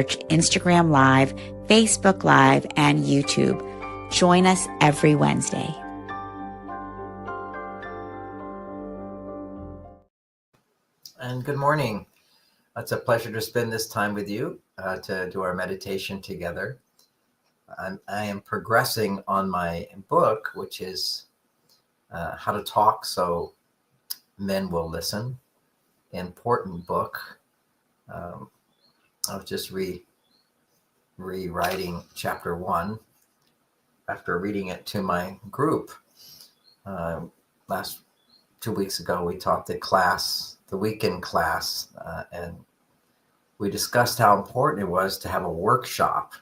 Instagram Live, Facebook Live, and YouTube. Join us every Wednesday. And good morning. It's a pleasure to spend this time with you to do our meditation together. I am progressing on my book, which is How to Talk So Men Will Listen. Important book. I was just rewriting chapter 1 after reading it to my group. Last 2 weeks ago, we taught the weekend class, and we discussed how important it was to have a workshop,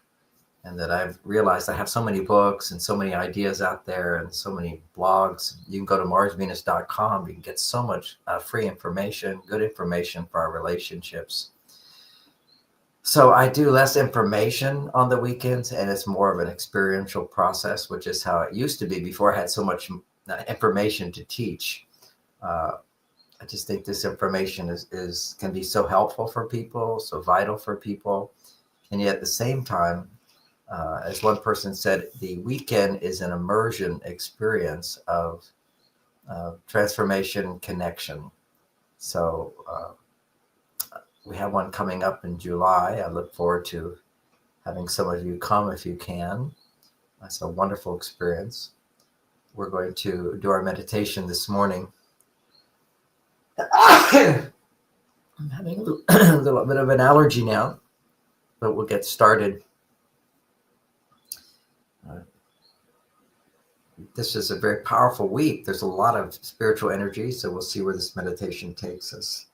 and that I've realized I have so many books and so many ideas out there and so many blogs. You can go to marsvenus.com. You can get so much free information, good information for our relationships. So I do less information on the weekends, and it's more of an experiential process, which is how it used to be before I had so much information to teach. I just think this information can be so helpful for people, so vital for people. And yet at the same time, as one person said, the weekend is an immersion experience of transformation connection. So we have one coming up in July. I look forward to having some of you come if you can. It's a wonderful experience. We're going to do our meditation this morning. I'm having a little bit of an allergy now, but we'll get started. This is a very powerful week. There's a lot of spiritual energy, so we'll see where this meditation takes us.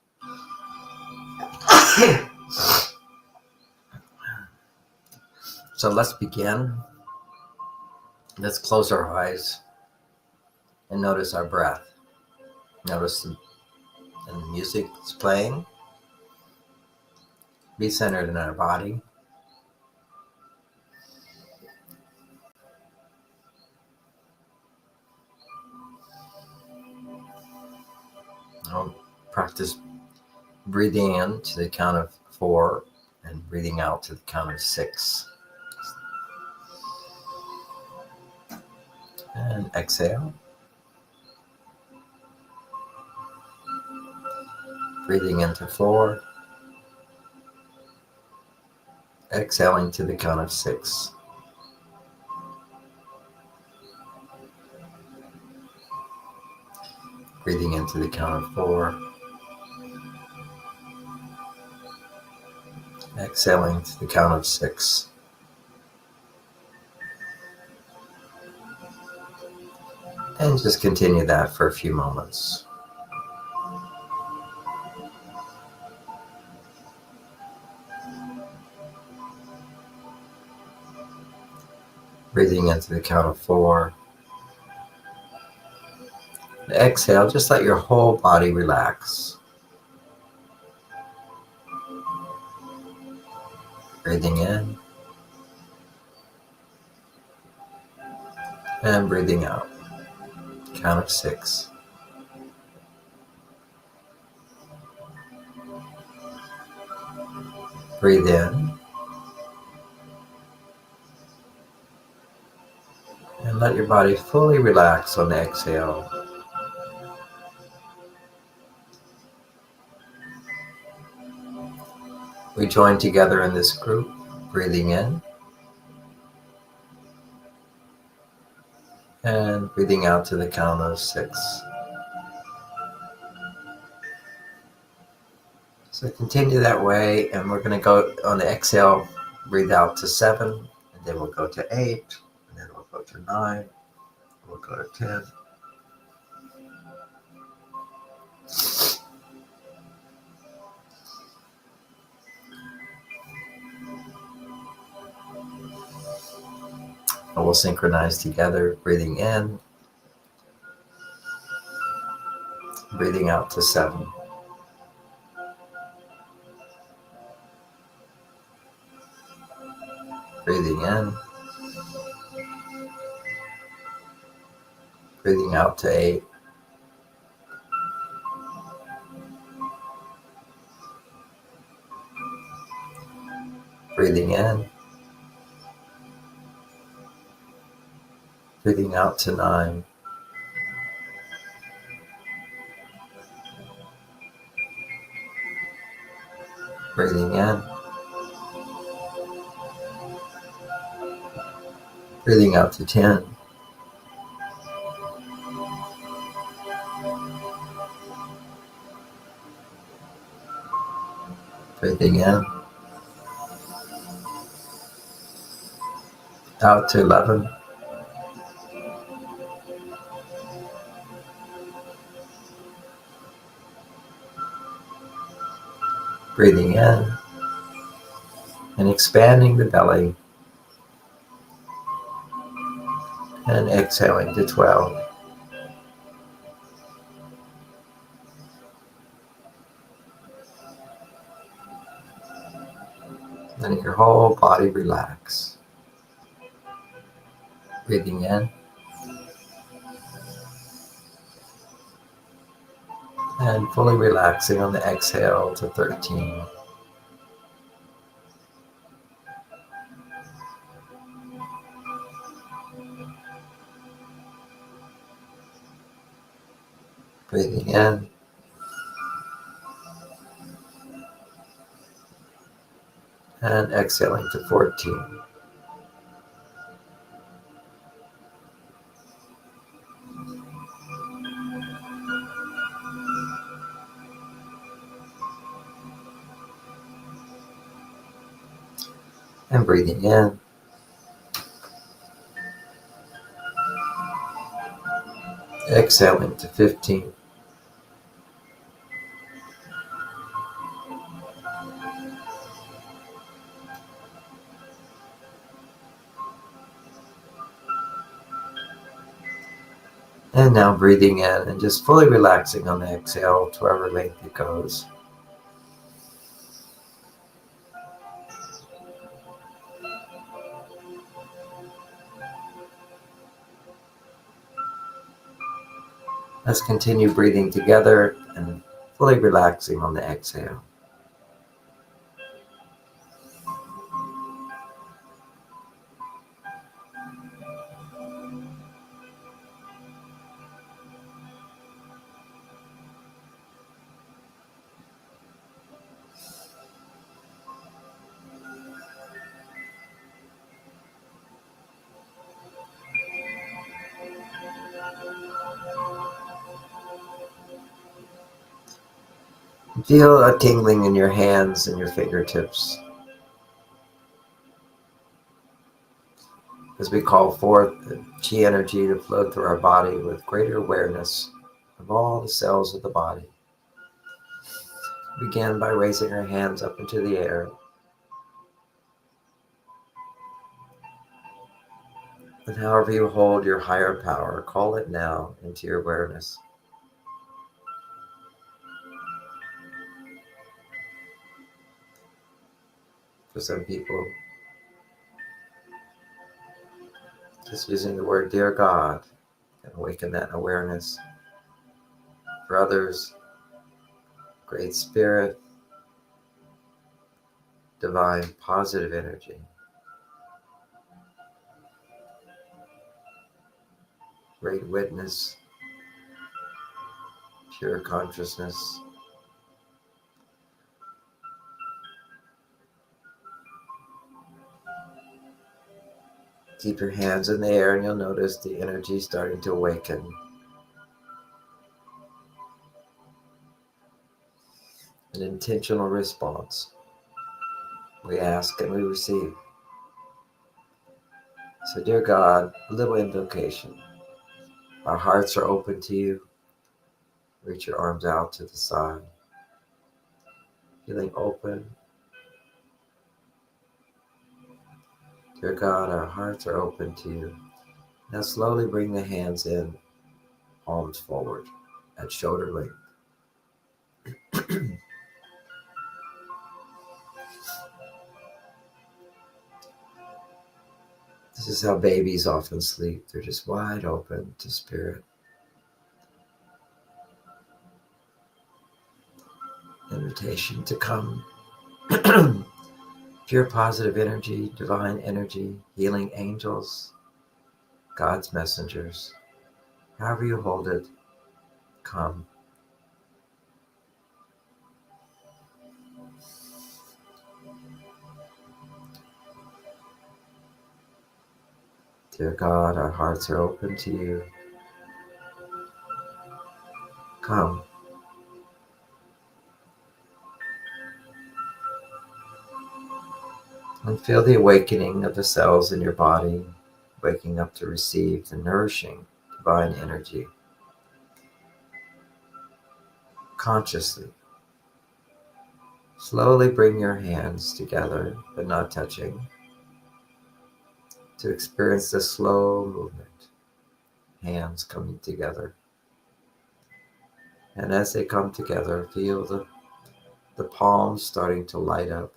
So let's begin. Let's close our eyes and notice our breath. Notice the music that's playing. Be centered in our body. I'll practice breathing in to the count of 4 and breathing out to the count of 6. And exhale. Breathing into 4. Exhaling to the count of 6. Breathing into the count of 4. Exhaling to the count of 6. And just continue that for a few moments. Breathing into the count of 4. Exhale, just let your whole body relax. Breathing in and breathing out. Count of 6. Breathe in and let your body fully relax on the exhale. We join together in this group, breathing in and breathing out to the count of 6. So continue that way, and we're going to go on the exhale, breathe out to 7, and then we'll go to 8, and then we'll go to 9, we'll go to 10. And we'll synchronize together, breathing in, breathing out to 7. Breathing in, breathing out to 8. Breathing in. Breathing out to 9. Breathing in. Breathing out to 10. Breathing in. Out to 11. Breathing in and expanding the belly. And exhaling to 12. Letting your whole body relax. Breathing in. And fully relaxing on the exhale to 13. Breathing in. And exhaling to 14. And breathing in. Exhaling to 15. And now breathing in and just fully relaxing on the exhale to whatever length it goes. Let's continue breathing together and fully relaxing on the exhale. Feel a tingling in your hands and your fingertips as we call forth the chi energy to flow through our body with greater awareness of all the cells of the body. Begin by raising our hands up into the air. And however you hold your higher power, call it now into your awareness. For some people, just using the word Dear God can awaken that awareness. For others, Great Spirit, divine positive energy. Great witness, pure consciousness. Keep your hands in the air and you'll notice the energy starting to awaken. An intentional response. We ask and we receive. So dear God, a little invocation. Our hearts are open to you. Reach your arms out to the side. Feeling open. Dear God, our hearts are open to you. Now slowly bring the hands in, palms forward at shoulder length. This is how babies often sleep. They're just wide open to spirit. Invitation to come. pure positive energy, divine energy, healing angels, God's messengers, however you hold it, come. Dear God, our hearts are open to you. Come. And feel the awakening of the cells in your body, waking up to receive the nourishing divine energy. Consciously, slowly bring your hands together, but not touching, to experience the slow movement, hands coming together. And as they come together, feel the palms starting to light up,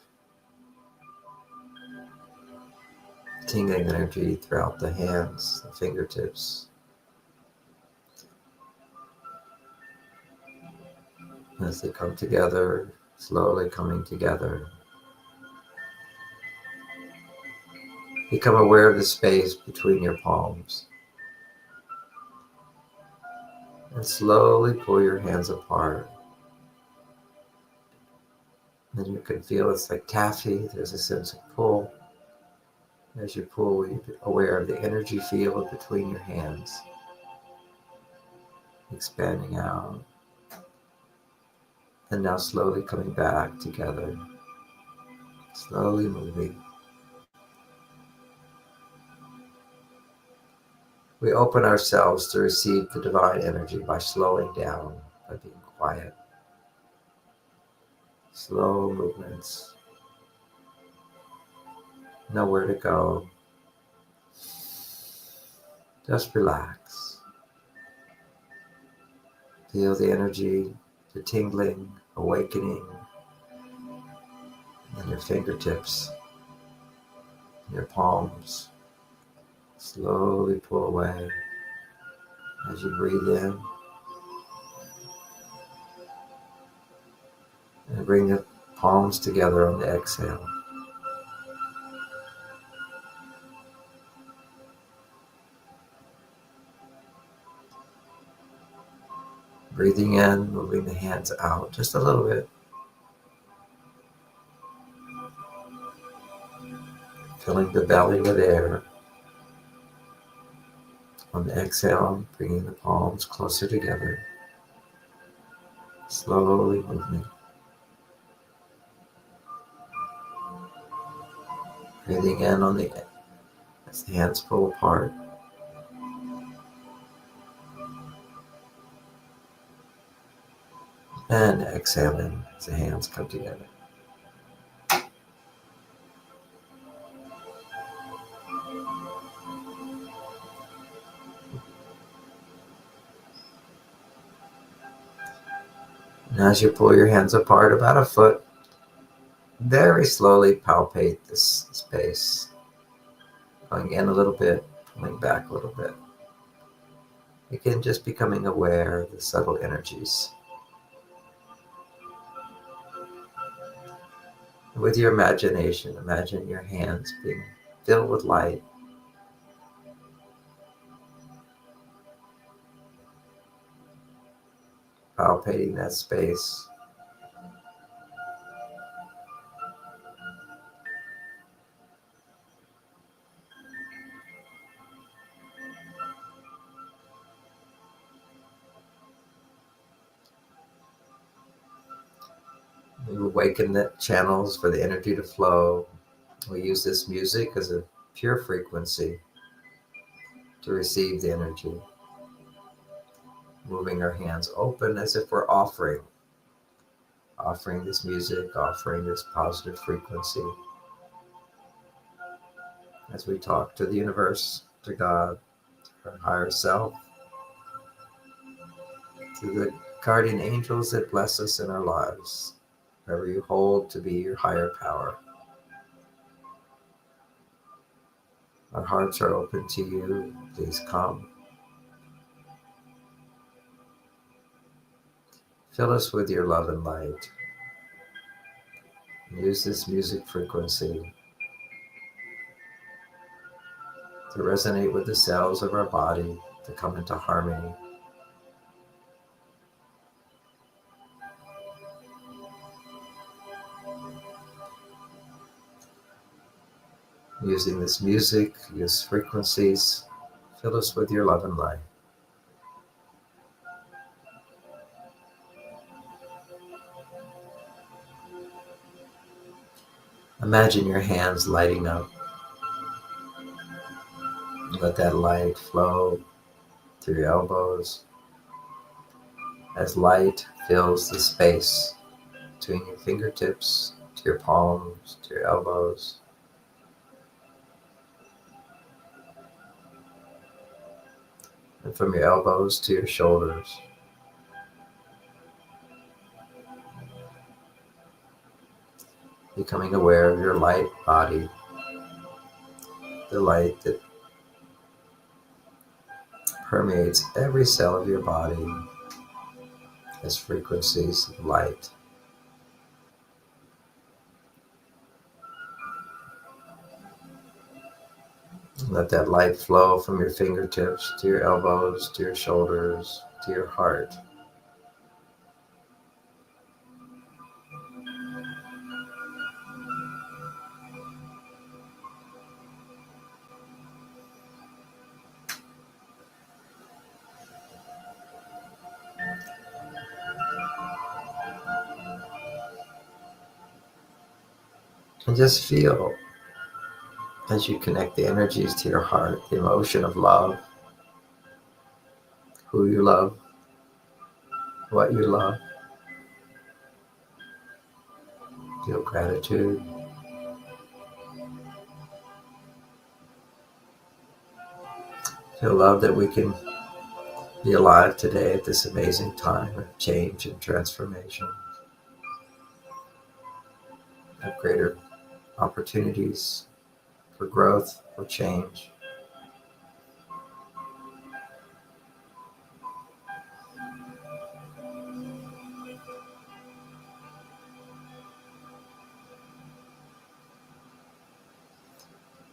tingling energy throughout the hands, the fingertips. As they come together, slowly coming together, become aware of the space between your palms. And slowly pull your hands apart. And you can feel it's like taffy. There's a sense of pull. As you pull, you're aware of the energy field between your hands, expanding out. And now slowly coming back together, slowly moving. We open ourselves to receive the divine energy by slowing down, by being quiet. Slow movements. Nowhere to go. Just relax. Feel the energy, the tingling, awakening in your fingertips, your palms. Slowly pull away as you breathe in. And bring the palms together on the exhale. Breathing in, moving the hands out just a little bit. Filling the belly with air. On the exhale, bringing the palms closer together. Slowly moving. Breathing in on the as the hands pull apart. And exhaling as the hands come together. And as you pull your hands apart about a foot, very slowly palpate this space. Going in a little bit, pulling back a little bit. Again, just becoming aware of the subtle energies. With your imagination, imagine your hands being filled with light. Palpating that space. We awaken the channels for the energy to flow. We use this music as a pure frequency to receive the energy. Moving our hands open as if we're offering this music, offering this positive frequency. As we talk to the universe, to God, to our higher self, to the guardian angels that bless us in our lives, wherever you hold to be your higher power. Our hearts are open to you. Please come. Fill us with your love and light. Use this music frequency to resonate with the cells of our body, to come into harmony. Using this music, use frequencies, fill us with your love and light. Imagine your hands lighting up. Let that light flow through your elbows as light fills the space between your fingertips, to your palms, to your elbows. And from your elbows to your shoulders. Becoming aware of your light body, the light that permeates every cell of your body as frequencies of light. Let that light flow from your fingertips to your elbows, to your shoulders, to your heart. And just feel as you connect the energies to your heart, the emotion of love, who you love, what you love. Feel gratitude. Feel love that we can be alive today at this amazing time of change and transformation. Have greater opportunities for growth, for change.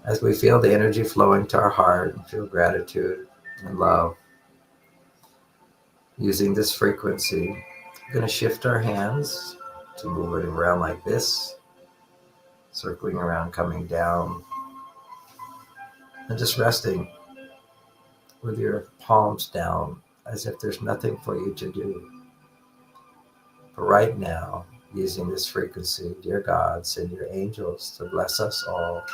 As we feel the energy flowing to our heart and feel gratitude and love, using this frequency, we're going to shift our hands to move it around like this, circling around, coming down, and just resting with your palms down as if there's nothing for you to do. But right now, using this frequency, dear God, send your angels to bless us all.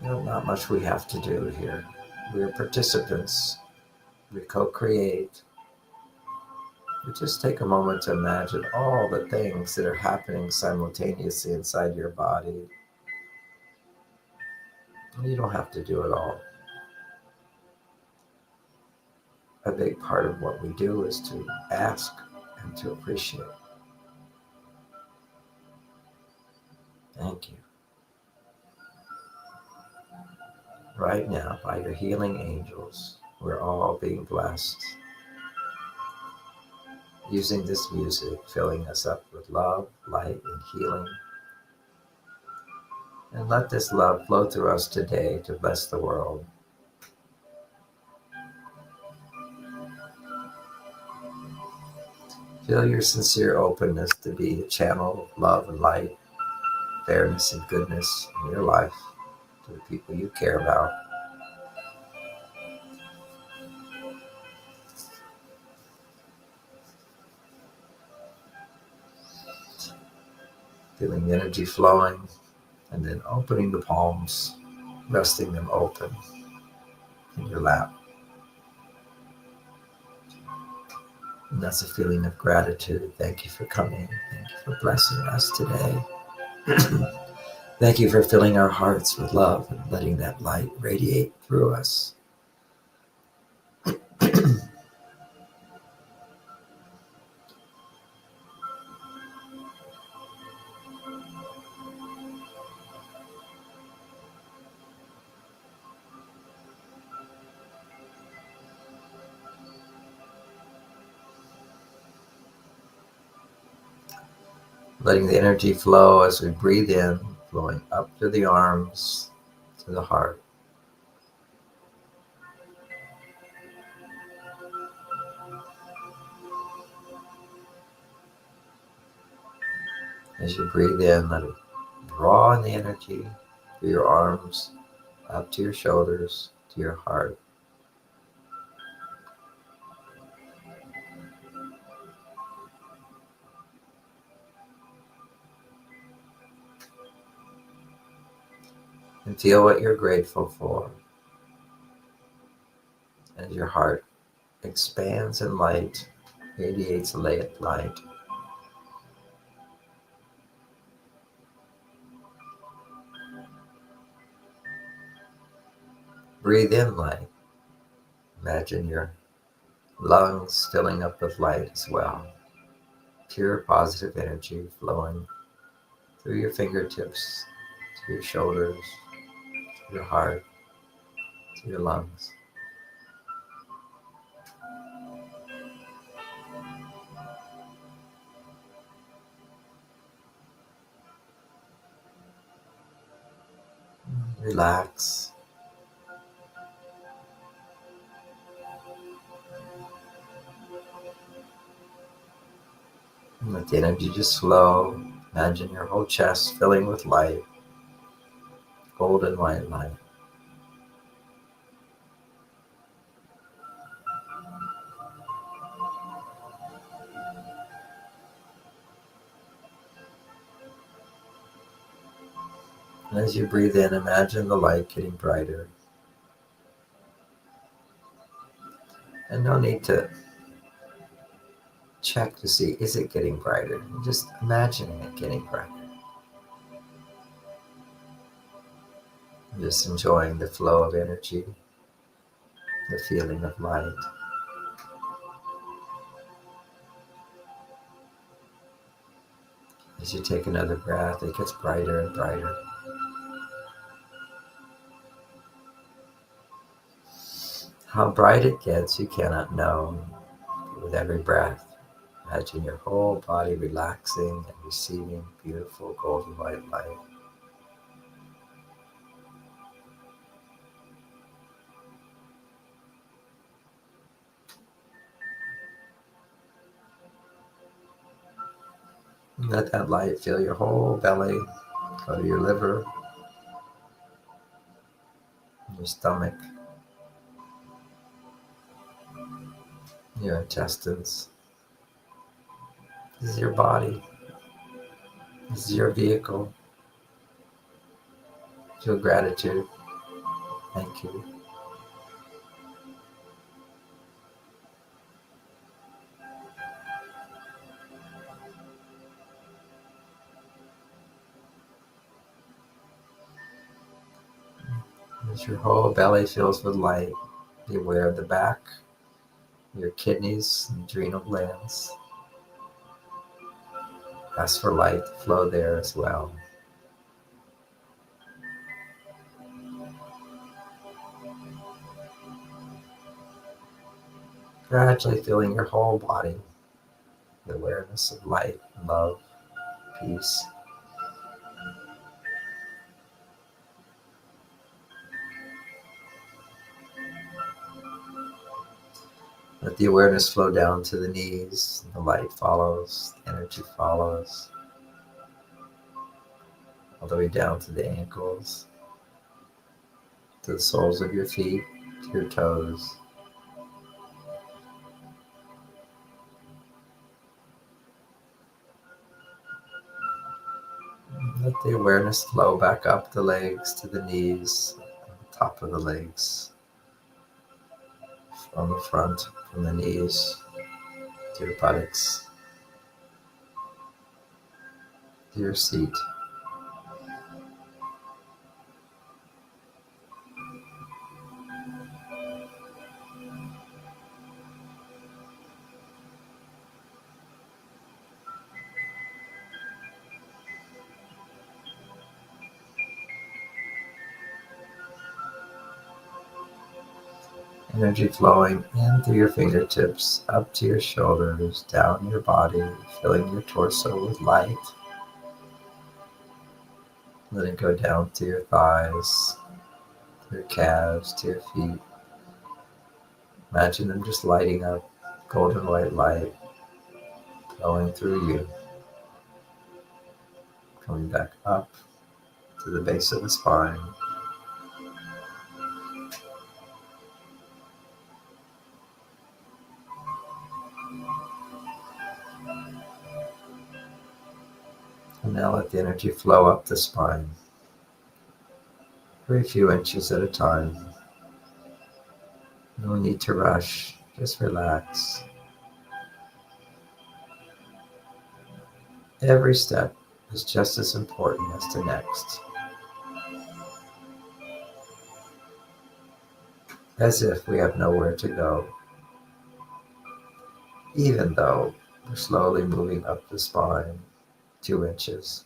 Not much we have to do here. We are participants. We co-create. We just take a moment to imagine all the things that are happening simultaneously inside your body. You don't have to do it all. A big part of what we do is to ask and to appreciate. Thank you. Right now, by your healing angels, we're all being blessed. Using this music, filling us up with love, light, and healing. And let this love flow through us today to bless the world. Feel your sincere openness to be a channel of love and light, fairness and goodness in your life to the people you care about. Feeling the energy flowing and then opening the palms, resting them open in your lap. And that's a feeling of gratitude. Thank you for coming. Thank you for blessing us today. Thank you for filling our hearts with love and letting that light radiate through us. letting the energy flow as we breathe in, flowing up to the arms, to the heart. As you breathe in, let it draw in the energy through your arms, up to your shoulders, to your heart. And feel what you're grateful for as your heart expands in light, radiates light. Breathe in light. Imagine your lungs filling up with light as well. Pure positive energy flowing through your fingertips, to your shoulders, to your heart, to your lungs. Relax. And let the energy just flow. Imagine your whole chest filling with light, golden white light. And as you breathe in, imagine the light getting brighter. And no need to check to see, is it getting brighter? You're just imagining it getting brighter. Just enjoying the flow of energy, the feeling of light. As you take another breath, it gets brighter and brighter. How bright it gets, you cannot know. With every breath, imagine your whole body relaxing and receiving beautiful golden white light. And let that light fill your whole belly, go to your liver, your stomach, your intestines. This is your body. This is your vehicle. Feel gratitude. Thank you. As your whole belly fills with light, be aware of the back, your kidneys, and adrenal glands. Ask for light to flow there as well. Gradually filling your whole body with awareness of light, love, peace. Let the awareness flow down to the knees. The light follows, the energy follows, all the way down to the ankles, to the soles of your feet, to your toes. Let the awareness flow back up the legs to the knees, the top of the legs, from the front, from the knees to your buttocks, to your seat. Energy flowing in through your fingertips, up to your shoulders, down your body, filling your torso with light. Let it go down to your thighs, to your calves, to your feet. Imagine them just lighting up, golden white light flowing through you, coming back up to the base of the spine. And now let the energy flow up the spine, very few inches at a time. No need to rush, just relax. Every step is just as important as the next. As if we have nowhere to go, even though we're slowly moving up the spine 2 inches.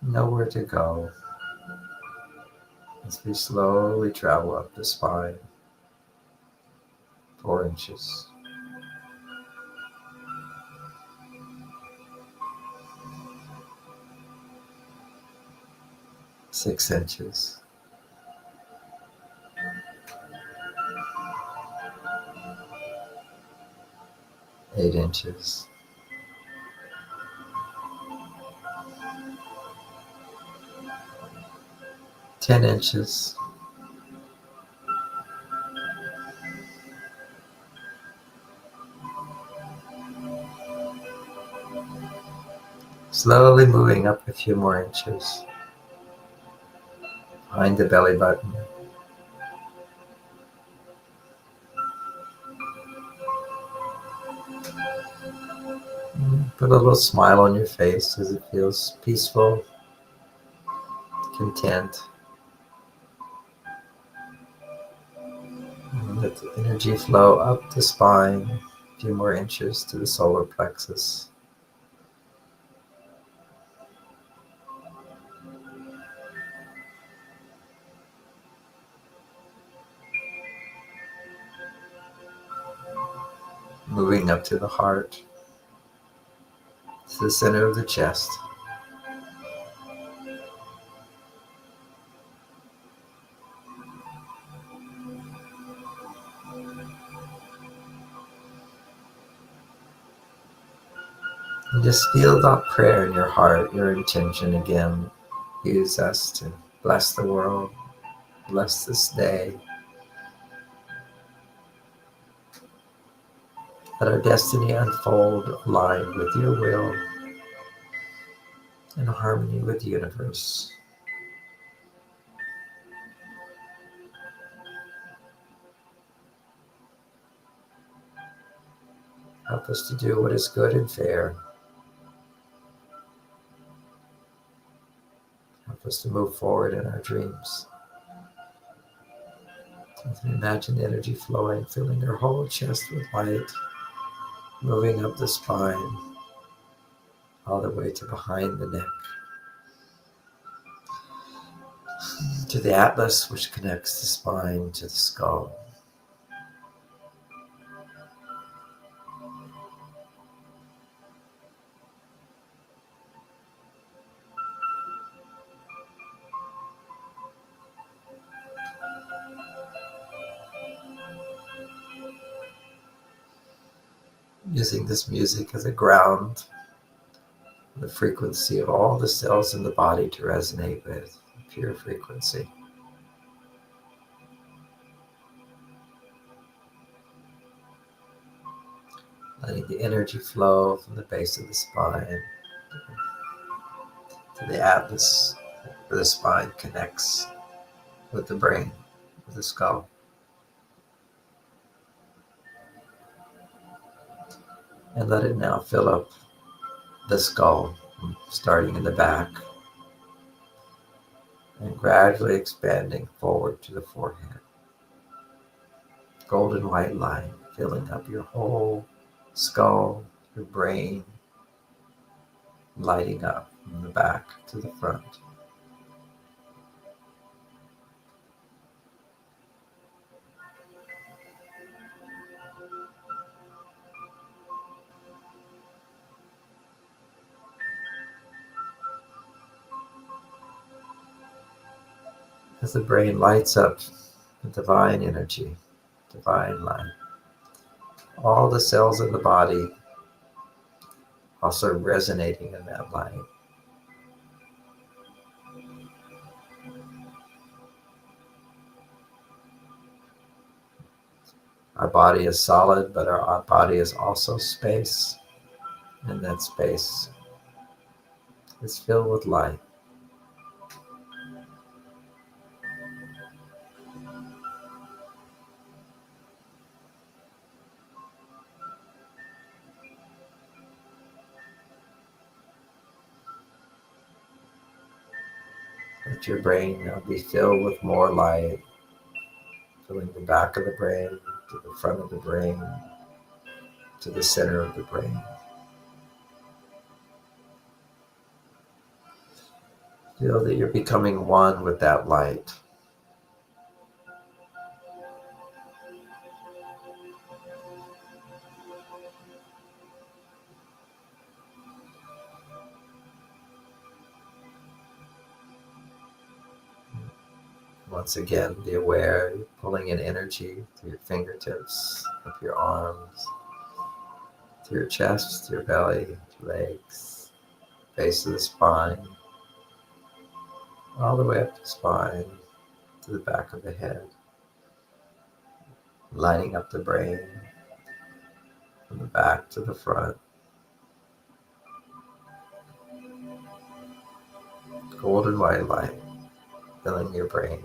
Nowhere to go as we slowly travel up the spine 4 inches. 6 inches. 8 inches. 10 inches. 'Slowly moving up a few more inches. Behind the belly button. Put a little smile on your face as it feels peaceful, content. And let the energy flow up the spine, a few more inches to the solar plexus. Moving up to the heart, to the center of the chest. And just feel that prayer in your heart, your intention again. Use us to bless the world, bless this day. Let our destiny unfold aligned with your will, in harmony with the universe. Help us to do what is good and fair. Help us to move forward in our dreams. Imagine the energy flowing, filling your whole chest with light, moving up the spine, all the way to behind the neck, to the atlas, which connects the spine to the skull. Using this music as a ground, the frequency of all the cells in the body to resonate with pure frequency. Letting the energy flow from the base of the spine to the atlas, where the spine connects with the brain, with the skull. And let it now fill up the skull, starting in the back and gradually expanding forward to the forehead. Golden white light filling up your whole skull, your brain, lighting up from the back to the front. as the brain lights up with divine energy, divine light. All the cells of the body also resonating in that light. Our body is solid, but our body is also space, and that space is filled with light. Let your brain now be filled with more light, filling the back of the brain, to the front of the brain, to the center of the brain. Feel that you're becoming one with that light. Once again, be aware you're pulling in energy through your fingertips, up your arms, through your chest, your belly, your legs, base of the spine, all the way up the spine to the back of the head, lighting up the brain from the back to the front. Golden white light filling your brain.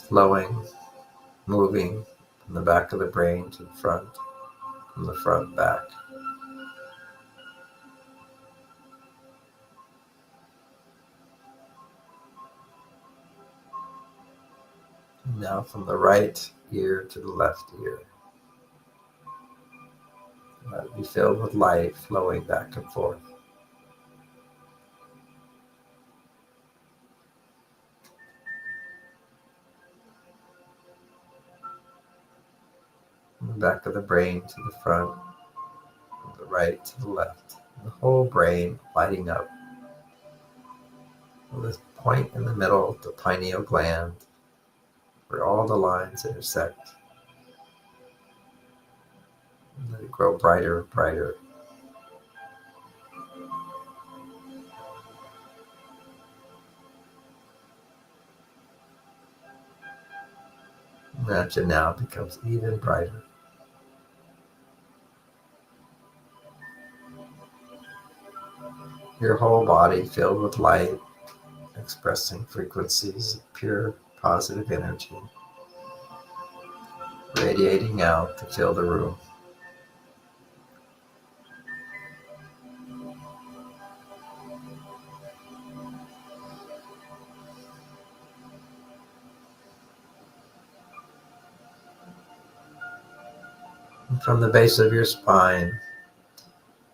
Flowing, moving from the back of the brain to the front, from the front back. Now from the right ear to the left ear. Let it be filled with light flowing back and forth. From the back of the brain to the front, from the right to the left. The whole brain lighting up. From this point in the middle, the pineal gland, where all the lines intersect. And let it grow brighter and brighter. Imagine now it becomes even brighter. Your whole body filled with light, expressing frequencies of pure positive energy, radiating out to fill the room. And from the base of your spine,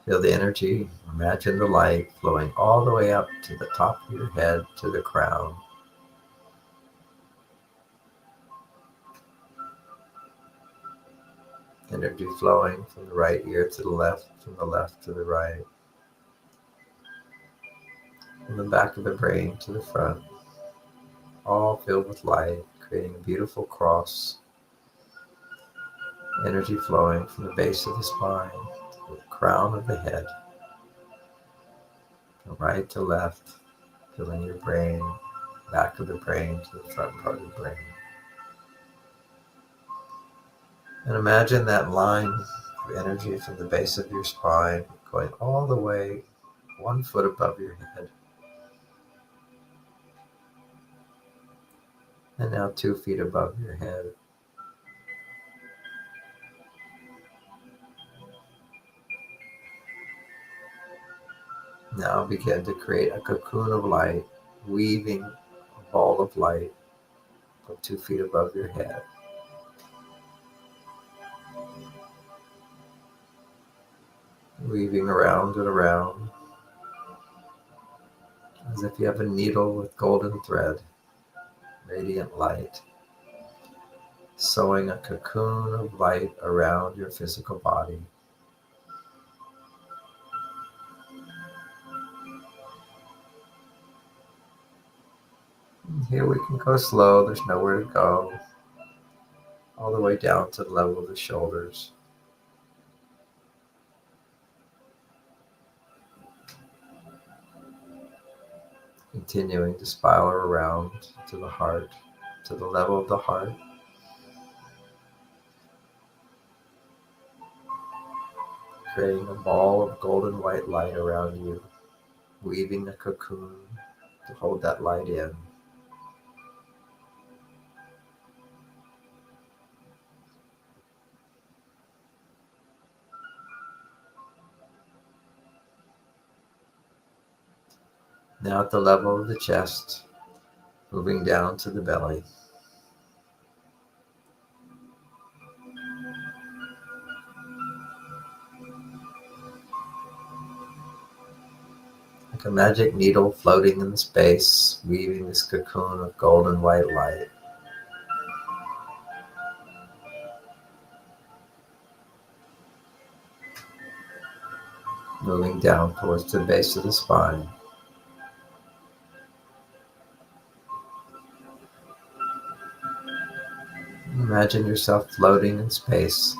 feel the energy, imagine the light flowing all the way up to the top of your head, to the crown. Energy flowing from the right ear to the left, from the left to the right. From the back of the brain to the front, all filled with light, creating a beautiful cross. Energy flowing from the base of the spine to the crown of the head, from right to left, filling your brain, back of the brain to the front part of the brain. And imagine that line of energy from the base of your spine going all the way 1 foot above your head. And now 2 feet above your head. Now begin to create a cocoon of light, weaving a ball of light from 2 feet above your head. Weaving around and around, as if you have a needle with golden thread, radiant light, sewing a cocoon of light around your physical body. And here we can go slow, there's nowhere to go. All the way down to the level of the shoulders. Continuing to spiral around to the heart, to the level of the heart. Creating a ball of golden white light around you, weaving a cocoon to hold that light in. Now at the level of the chest, moving down to the belly. Like a magic needle floating in space, weaving this cocoon of golden white light. Moving down towards the base of the spine. Imagine yourself floating in space,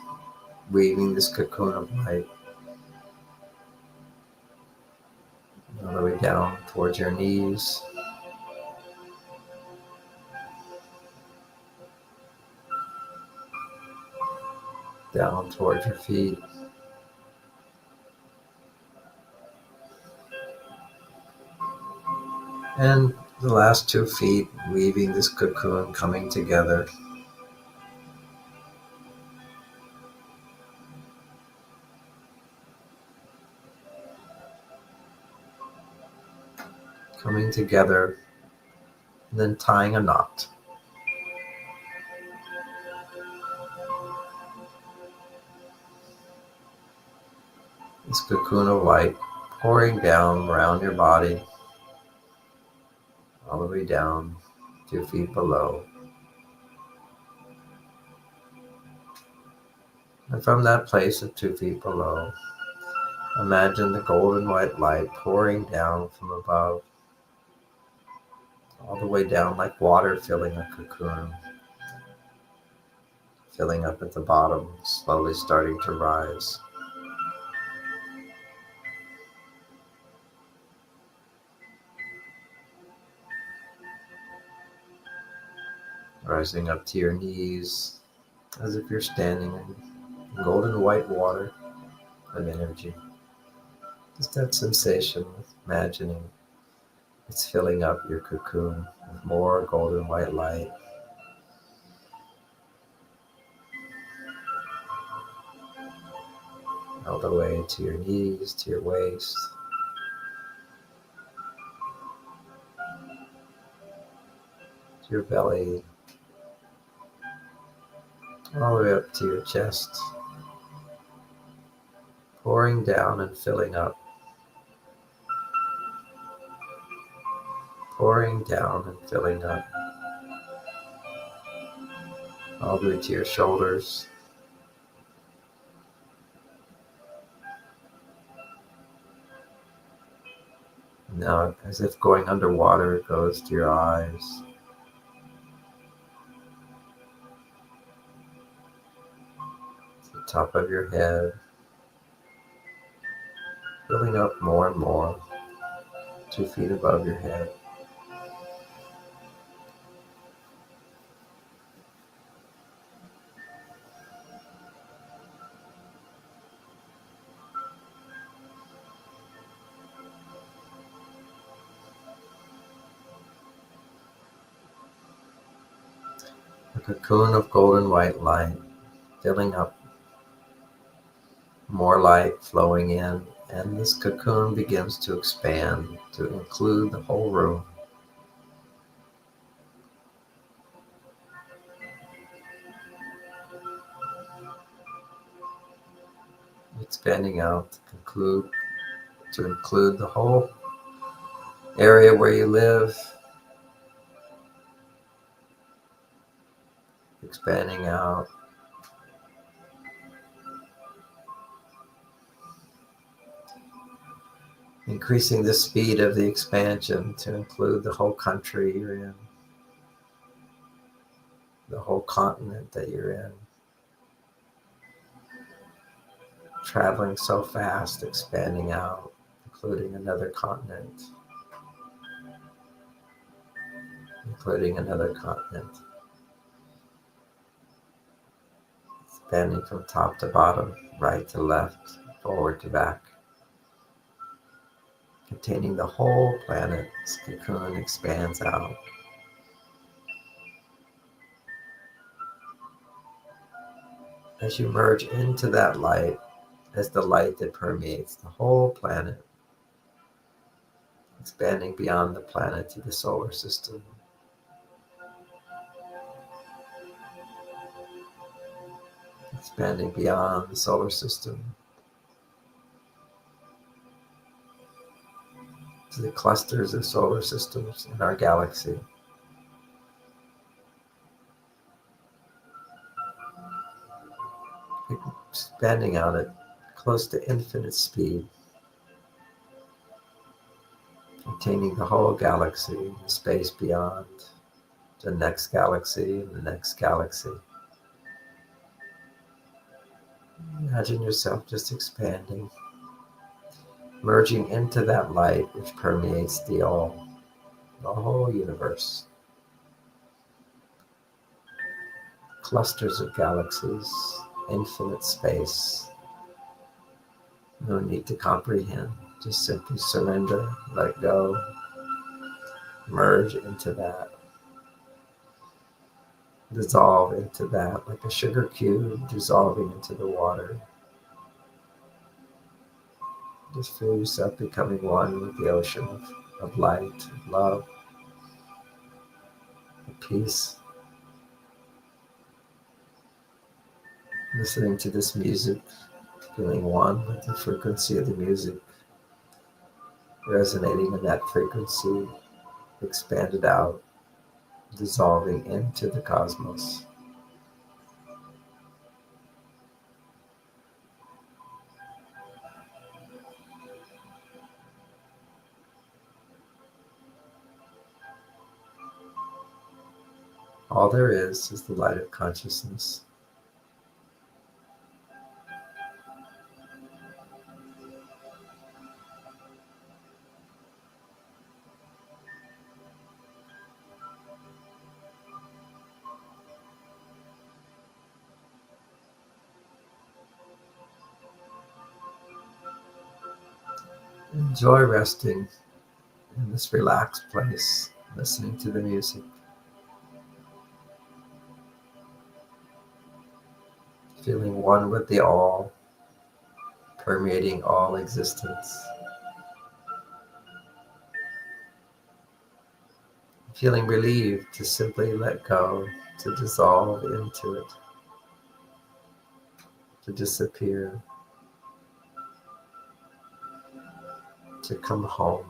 weaving this cocoon of light all the way down towards your knees. Down towards your feet. And the last 2 feet, weaving this cocoon, coming together. Coming together, and then tying a knot. This cocoon of light pouring down around your body, all the way down 2 feet below. And from that place of 2 feet below, imagine the golden white light pouring down from above, all the way down like water filling a cocoon, filling up at the bottom, slowly starting to rise. Rising up to your knees, as if you're standing in golden white water of energy. Just that sensation of imagining it's filling up your cocoon with more golden white light. All the way to your knees, to your waist. To your belly. All the way up to your chest. Pouring down and filling up. Pouring down and filling up. All the way to your shoulders. Now, as if going underwater, it goes to your eyes. To the top of your head. Filling up more and more. 2 feet above your head. A cocoon of golden white light, filling up, more light flowing in, and this cocoon begins to expand to include the whole room. Expanding out to include the whole area where you live. Expanding out. Increasing the speed of the expansion to include the whole country you're in. the whole continent that you're in. Traveling so fast, expanding out, including another continent, including another continent, expanding from top to bottom, right to left, forward to back, containing the whole planet. This cocoon expands out. As you merge into that light, as the light that permeates the whole planet, expanding beyond the planet to the solar system. Expanding beyond the solar system to the clusters of solar systems in our galaxy. Expanding out at close to infinite speed, containing the whole galaxy, the space beyond, the next galaxy, and the next galaxy. Imagine yourself just expanding, merging into that light which permeates the whole universe. Clusters of galaxies, infinite space. No need to comprehend. Just simply surrender, let go, merge into that. Dissolve into that like a sugar cube dissolving into the water. Just feel yourself becoming one with the ocean of light, of love, of peace. Listening to this music, feeling one with the frequency of the music, resonating in that frequency, expanded out, dissolving into the cosmos. All there is the light of consciousness. Enjoy resting in this relaxed place, listening to the music. Feeling one with the all, permeating all existence. Feeling relieved to simply let go, to dissolve into it, to disappear, to come home.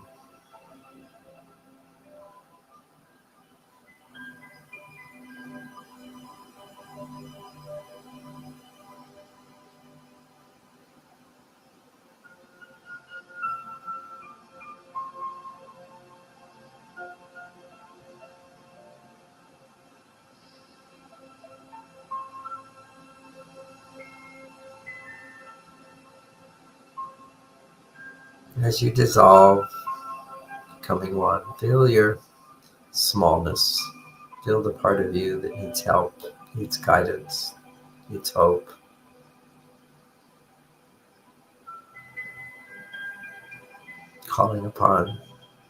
As you dissolve, becoming one, feel your smallness. Feel the part of you that needs help, needs guidance, needs hope. Calling upon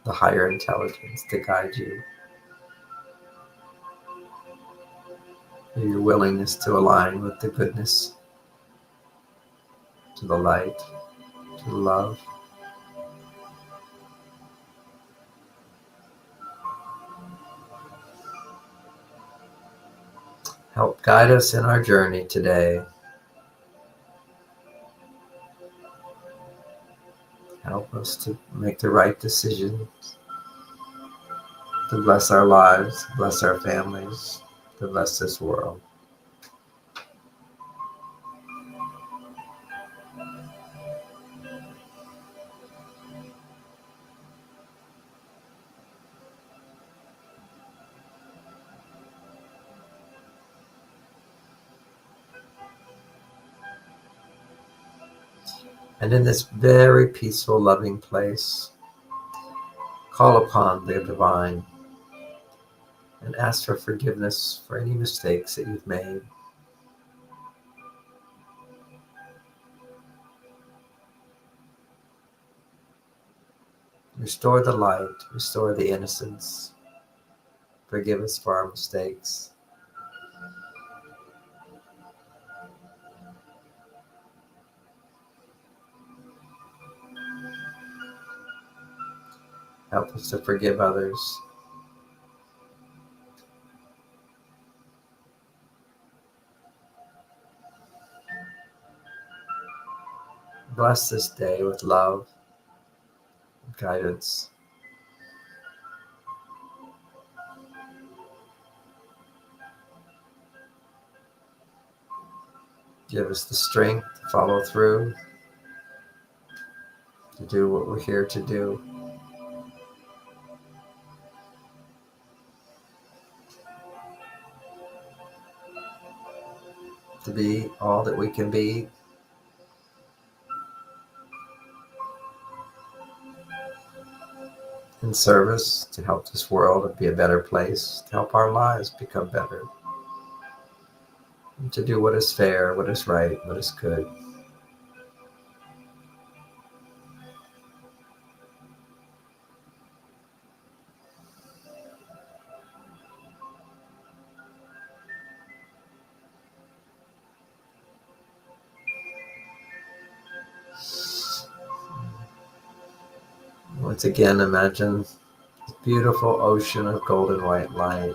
the higher intelligence to guide you. Your willingness to align with the goodness, to the light, to the love. Help guide us in our journey today. Help us to make the right decisions, to bless our lives, bless our families, to bless this world. And in this very peaceful, loving place, call upon the divine and ask for forgiveness for any mistakes that you've made. Restore the light, restore the innocence. Forgive us for our mistakes. Help us to forgive others. Bless this day with love and guidance. Give us the strength to follow through, to do what we're here to do. To be all that we can be. In service, to help this world be a better place, to help our lives become better, and to do what is fair, what is right, what is good. Once again, imagine this beautiful ocean of golden white light.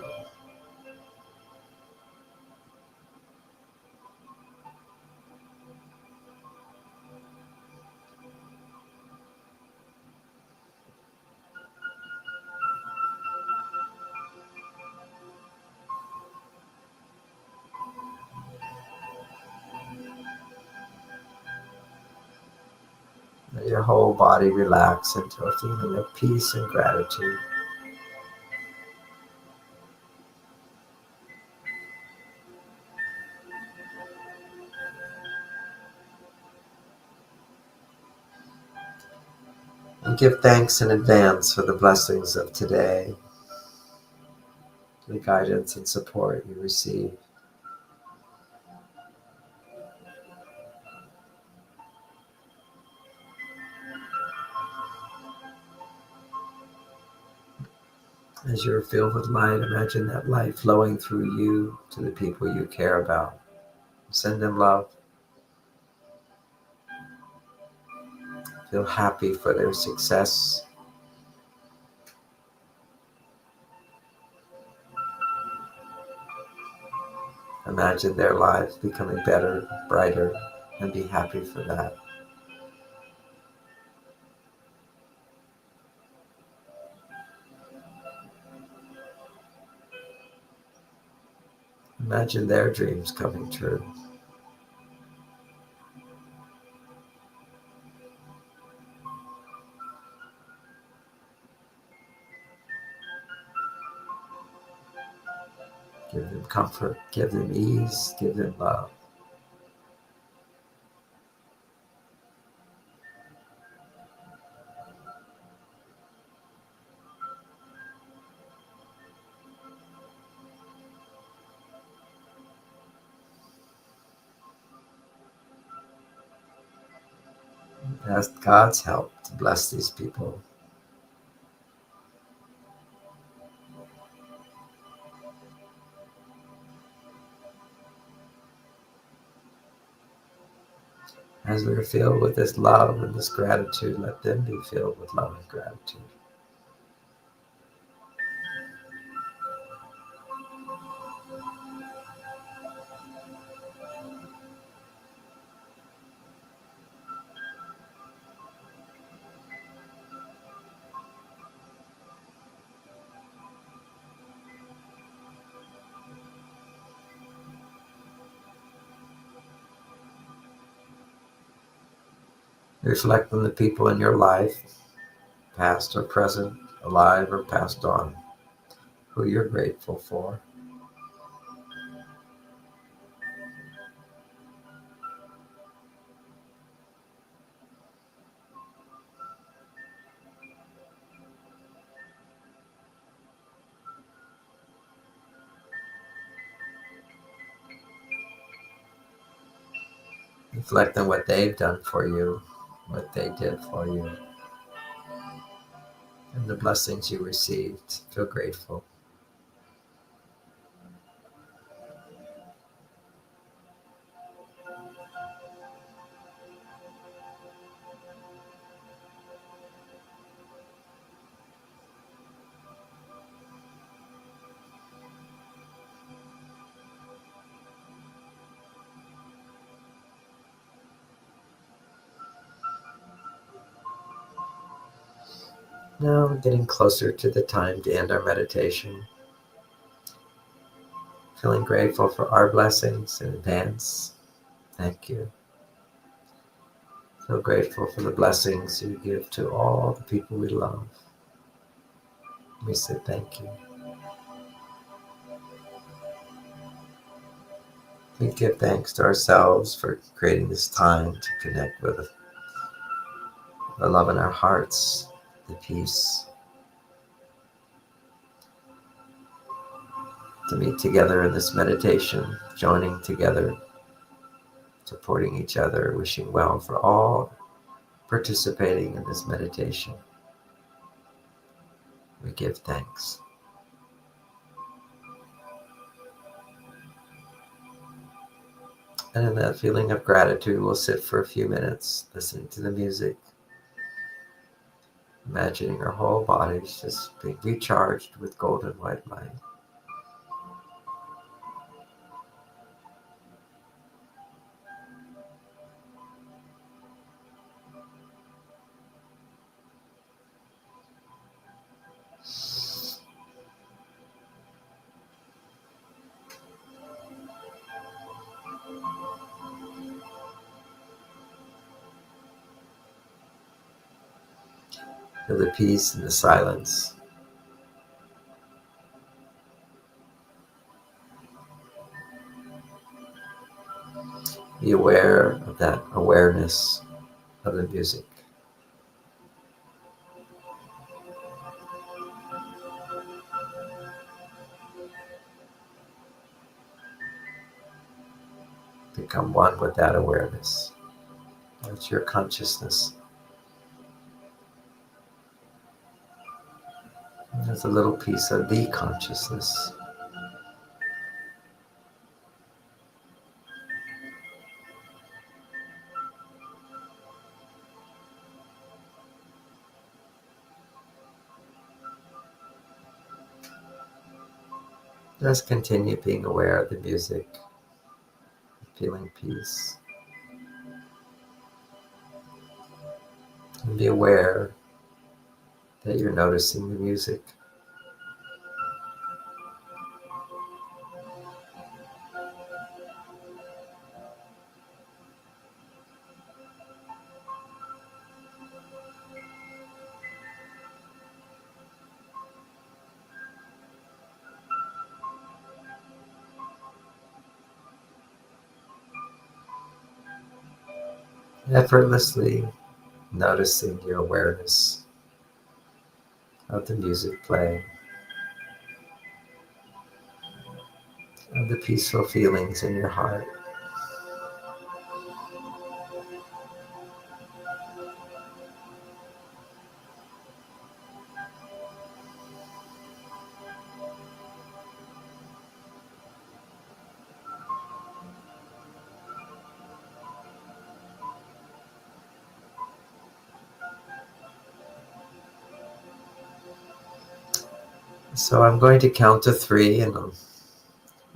Let your whole body relax into a feeling of peace and gratitude. And give thanks in advance for the blessings of today, the guidance and support you receive. As you're filled with light, imagine that light flowing through you to the people you care about. Send them love. Feel happy for their success. Imagine their lives becoming better, brighter, and be happy for that. Imagine their dreams coming true. Give them comfort, give them ease, give them love. Ask God's help to bless these people. As we're filled with this love and this gratitude, let them be filled with love and gratitude. Reflect on the people in your life, past or present, alive or passed on, who you're grateful for. Reflect on what they've done for you, what they did for you, and the blessings you received. Feel grateful. Now we're getting closer to the time to end our meditation. Feeling grateful for our blessings in advance. Thank you. Feel grateful for the blessings you give to all the people we love. We say thank you. We give thanks to ourselves for creating this time to connect with the love in our hearts, the peace, to meet together in this meditation, joining together, supporting each other, wishing well for all participating in this meditation. We give thanks. And in that feeling of gratitude, we'll sit for a few minutes, listening to the music, imagining our whole bodies just being recharged with golden white light. Feel the peace and the silence. Be aware of that awareness of the music. Become one with that awareness. That's your consciousness. And there's a little piece of the consciousness. Just continue being aware of the music, feeling peace. And be aware that you're noticing the music. Effortlessly noticing your awareness of the music playing, of the peaceful feelings in your heart. So I'm going to count to 3 and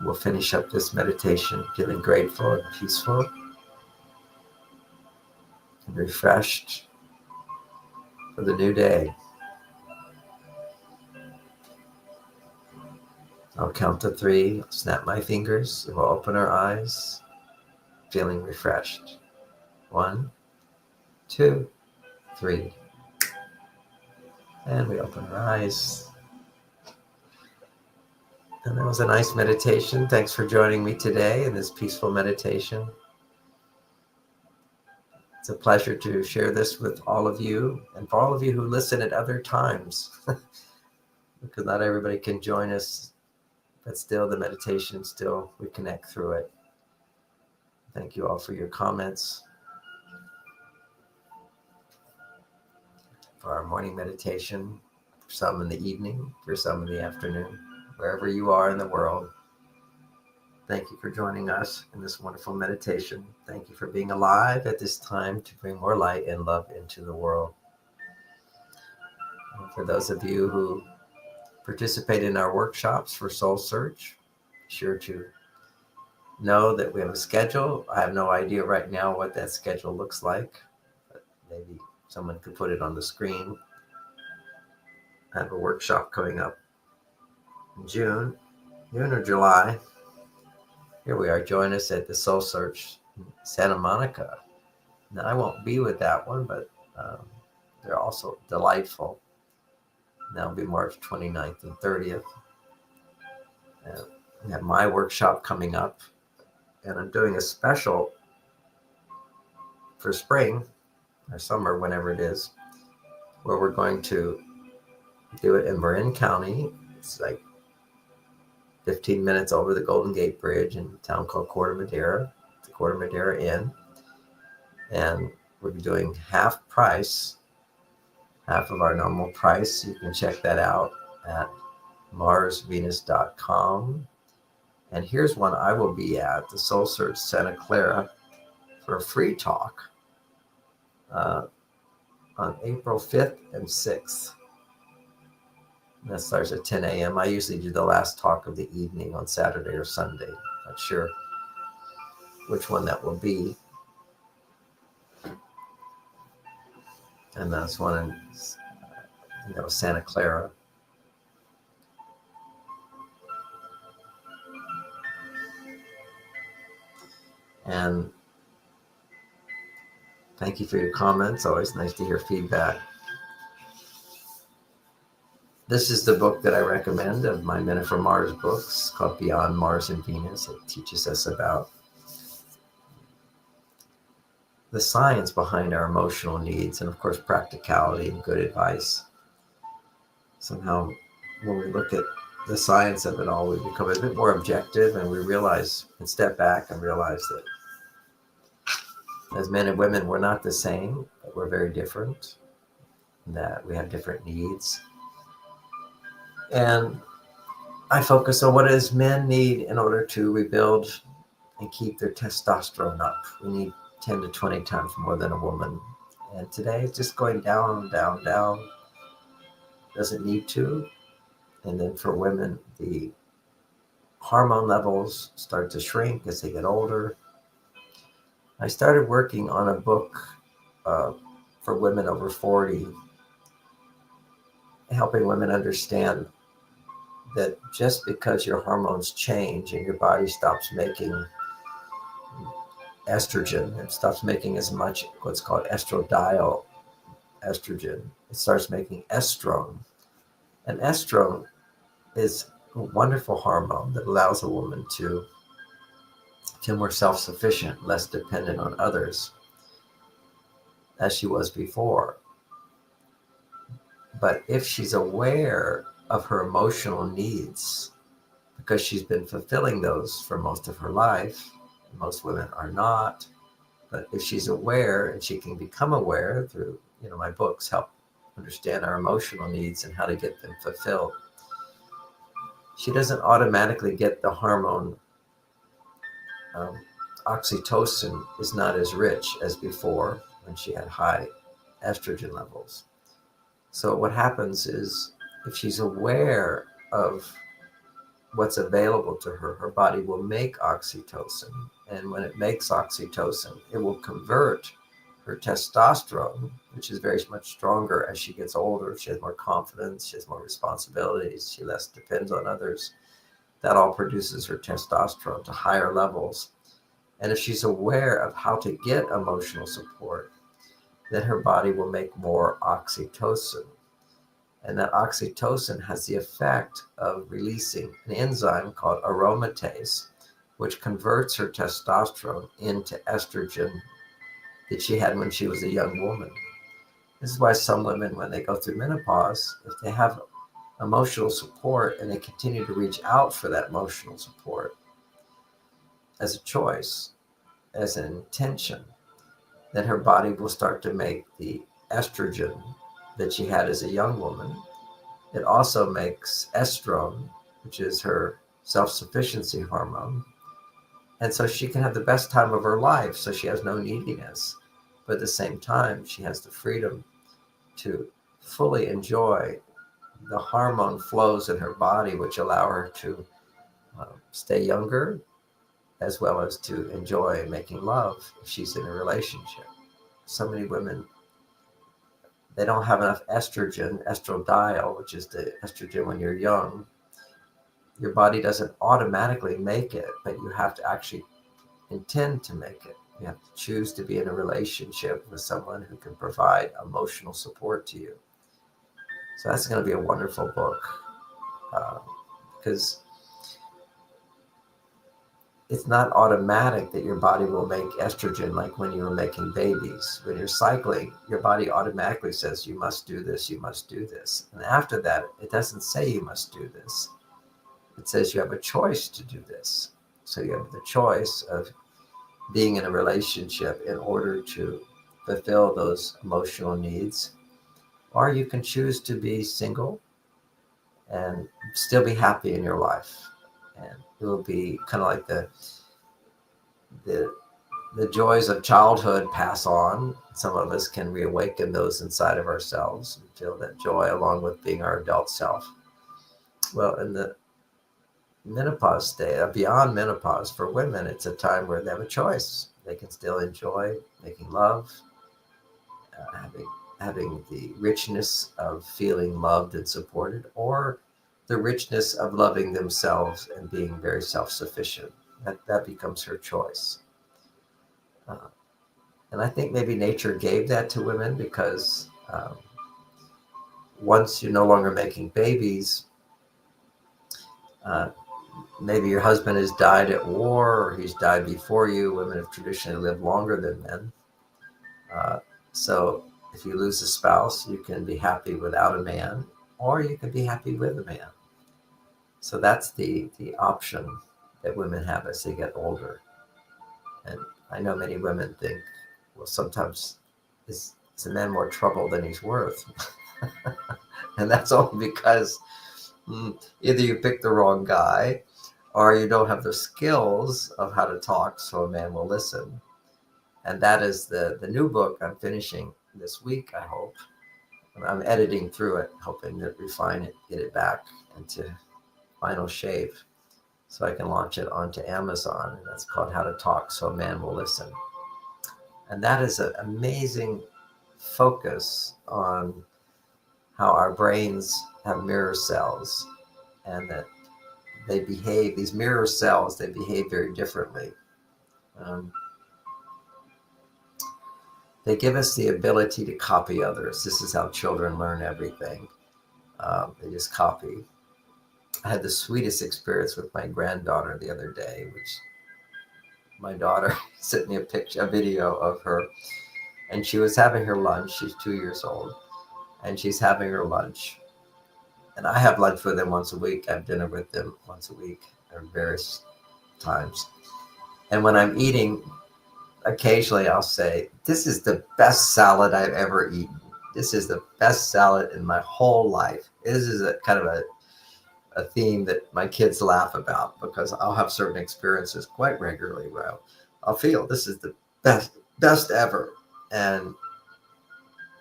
we'll finish up this meditation feeling grateful and peaceful and refreshed for the new day. I'll count to 3, snap my fingers, and we'll open our eyes, feeling refreshed. 1, 2, 3. And we open our eyes. And that was a nice meditation. Thanks for joining me today in this peaceful meditation. It's a pleasure to share this with all of you and for all of you who listen at other times, because not everybody can join us, but still the meditation, still we connect through it. Thank you all for your comments, for our morning meditation, for some in the evening, for some in the afternoon, wherever you are in the world. Thank you for joining us in this wonderful meditation. Thank you for being alive at this time to bring more light and love into the world. And for those of you who participate in our workshops for Soul Search, be sure to know that we have a schedule. I have no idea right now what that schedule looks like, but maybe someone could put it on the screen. I have a workshop coming up in June or July. Here we are. Join us at the Soul Search in Santa Monica. Now, I won't be with that one, but they're also delightful. That'll be March 29th and 30th. We have my workshop coming up, and I'm doing a special for spring or summer, whenever it is, where we're going to do it in Marin County. It's like 15 minutes over the Golden Gate Bridge in a town called Corte Madera, the Corte Madera Inn. And we'll be doing half price, half of our normal price. You can check that out at marsvenus.com. And here's one I will be at, the Soul Search Santa Clara, for a free talk on April 5th and 6th. And that starts at 10 a.m. I usually do the last talk of the evening on Saturday or Sunday. Not sure which one that will be. And that's one in Santa Clara. And thank you for your comments. Always nice to hear feedback. This is the book that I recommend of my Men Are From Mars books, called Beyond Mars and Venus. It teaches us about the science behind our emotional needs and, of course, practicality and good advice. Somehow, when we look at the science of it all, we become a bit more objective, and we realize and step back and realize that as men and women, we're not the same, but we're very different, that we have different needs. And I focus on what does men need in order to rebuild and keep their testosterone up. We need 10 to 20 times more than a woman. And today it's just going down, down, down. Doesn't need to. And then for women, the hormone levels start to shrink as they get older. I started working on a book for women over 40, helping women understand that just because your hormones change and your body stops making estrogen, it stops making as much what's called estradiol estrogen, it starts making estrone. And estrone is a wonderful hormone that allows a woman to feel more self-sufficient, less dependent on others, as she was before. But if she's aware of her emotional needs, because she's been fulfilling those for most of her life, most women are not, but if she's aware, and she can become aware through, my books help understand our emotional needs and how to get them fulfilled, she doesn't automatically get the hormone. Oxytocin is not as rich as before when she had high estrogen levels. So what happens is, if she's aware of what's available to her, her body will make oxytocin. And when it makes oxytocin, it will convert her testosterone, which is very much stronger as she gets older. She has more confidence, she has more responsibilities, she less depends on others. That all produces her testosterone to higher levels. And if she's aware of how to get emotional support, then her body will make more oxytocin. And that oxytocin has the effect of releasing an enzyme called aromatase, which converts her testosterone into estrogen that she had when she was a young woman. This is why some women, when they go through menopause, if they have emotional support and they continue to reach out for that emotional support as a choice, as an intention, then her body will start to make the estrogen that she had as a young woman. It also makes estrone, which is her self-sufficiency hormone. And so she can have the best time of her life. So she has no neediness. But at the same time, she has the freedom to fully enjoy the hormone flows in her body, which allow her to stay younger, as well as to enjoy making love if she's in a relationship. So many women, they don't have enough estrogen, estradiol, which is the estrogen when you're young. Your body doesn't automatically make it, but you have to actually intend to make it. You have to choose to be in a relationship with someone who can provide emotional support to you. So that's going to be a wonderful book, because it's not automatic that your body will make estrogen like when you were making babies. When you're cycling, your body automatically says, you must do this, you must do this. And after that, it doesn't say you must do this. It says you have a choice to do this. So you have the choice of being in a relationship in order to fulfill those emotional needs. Or you can choose to be single and still be happy in your life. And it will be kind of like the joys of childhood pass on. Some of us can reawaken those inside of ourselves and feel that joy along with being our adult self. Well, in the menopause state, beyond menopause, for women, it's a time where they have a choice. They can still enjoy making love, having the richness of feeling loved and supported, or the richness of loving themselves and being very self-sufficient. That becomes her choice. And I think maybe nature gave that to women because once you're no longer making babies, maybe your husband has died at war or he's died before you. Women have traditionally lived longer than men. So if you lose a spouse, you can be happy without a man, or you can be happy with a man. So that's the option that women have as they get older. And I know many women think, well, sometimes is a man more trouble than he's worth? And that's only because either you pick the wrong guy or you don't have the skills of how to talk so a man will listen. And that is the new book I'm finishing this week, I hope. I'm editing through it, hoping to refine it, get it back into final shape so I can launch it onto Amazon. And that's called How to Talk So a Man Will Listen. And that is an amazing focus on how our brains have mirror cells and that they behave, these mirror cells, they behave very differently. They give us the ability to copy others. This is how children learn everything. They just copy. I had the sweetest experience with my granddaughter the other day, which my daughter sent me a video of her, and she was having her lunch. She's 2 years old, and she's having her lunch. And I have lunch with them once a week. I have dinner with them once a week at various times. And when I'm eating, occasionally I'll say, this is the best salad I've ever eaten. This is the best salad in my whole life. This is a kind of a theme that my kids laugh about because I'll have certain experiences quite regularly where I'll feel this is the best ever. And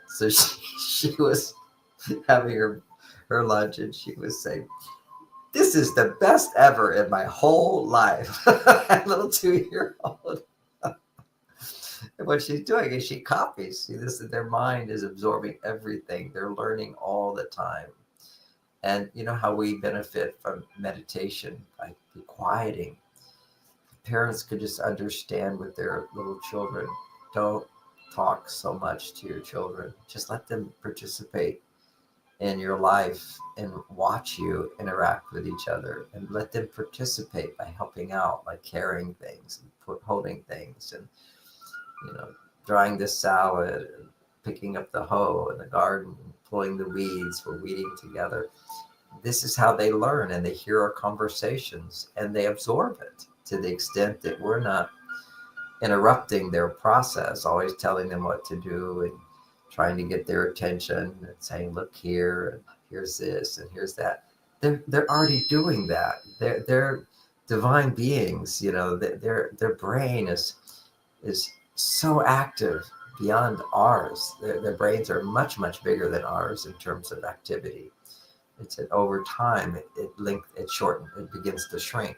so she was having her lunch and she was saying, this is the best ever in my whole life. A little 2-year-old. And what she's doing is she copies. See, their mind is absorbing everything. They're learning all the time. And you know how we benefit from meditation by quieting. Parents could just understand with their little children. Don't talk so much to your children. Just let them participate in your life and watch you interact with each other, and let them participate by helping out, by carrying things and holding things, and drying the salad and picking up the hoe in the garden, pulling the weeds, we're weeding together. This is how they learn, and they hear our conversations and they absorb it to the extent that we're not interrupting their process, always telling them what to do and trying to get their attention and saying, look here, and here's this, and here's that. They're already doing that. They're divine beings, their brain is so active beyond ours. Their brains are much, much bigger than ours in terms of activity. It's that over time, it shortens, it begins to shrink.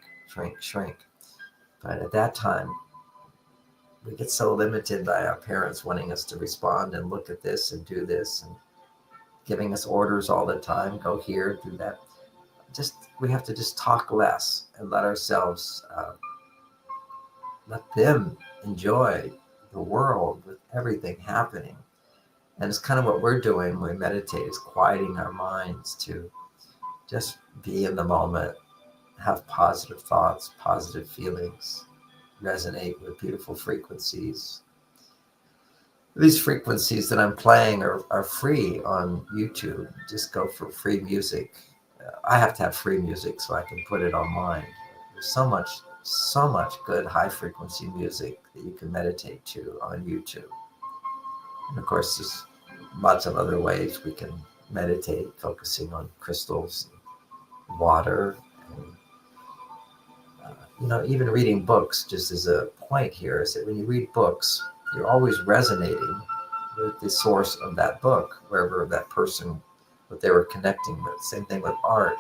But at that time, we get so limited by our parents wanting us to respond and look at this and do this and giving us orders all the time, go here, do that. We have to just talk less and let ourselves, let them enjoy the world with everything happening. And it's kind of what we're doing when we meditate, is quieting our minds to just be in the moment, have positive thoughts, positive feelings, resonate with beautiful frequencies. These frequencies that I'm playing are free on YouTube. Just go for free music. I have to have free music so I can put it online. There's so much good high frequency music that you can meditate to on YouTube. And of course, there's lots of other ways we can meditate, focusing on crystals, and water, and even reading books. Just as a point here, is that when you read books, you're always resonating with the source of that book, wherever that person, what they were connecting with. Same thing with art.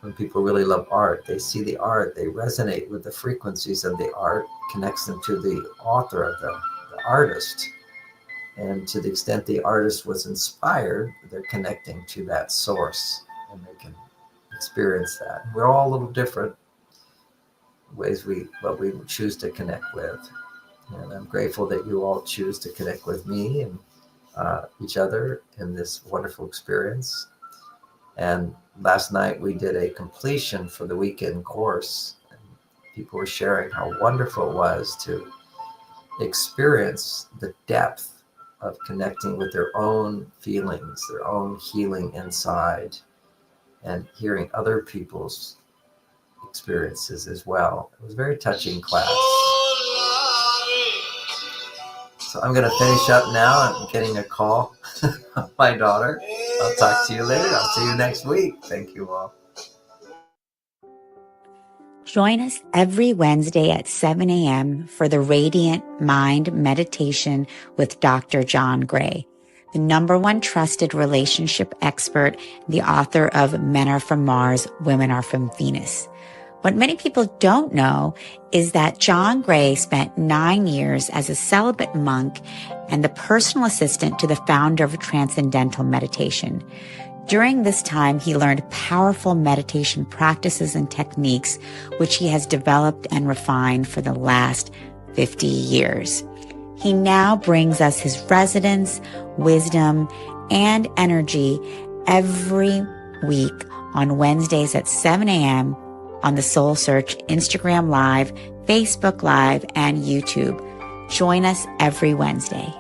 When people really love art, they see the art, they resonate with the frequencies of the art, connects them to the author of the artist. And to the extent the artist was inspired, they're connecting to that source, and they can experience that. We're all a little different ways what we choose to connect with. And I'm grateful that you all choose to connect with me and each other in this wonderful experience. And last night we did a completion for the weekend course, and people were sharing how wonderful it was to experience the depth of connecting with their own feelings, their own healing inside, and hearing other people's experiences as well. It was a very touching class. So I'm going to finish up now. I'm getting a call from my daughter. I'll talk to you later. I'll see you next week. Thank you all. Join us every Wednesday at 7 a.m. for the Radiant Mind Meditation with Dr. John Gray, the #1 trusted relationship expert, the author of Men Are From Mars, Women Are From Venus. What many people don't know is that John Gray spent 9 years as a celibate monk and the personal assistant to the founder of Transcendental Meditation. During this time, he learned powerful meditation practices and techniques, which he has developed and refined for the last 50 years. He now brings us his resonance, wisdom, and energy every week on Wednesdays at 7 a.m. on the Soul Search Instagram Live, Facebook Live, and YouTube. Join us every Wednesday.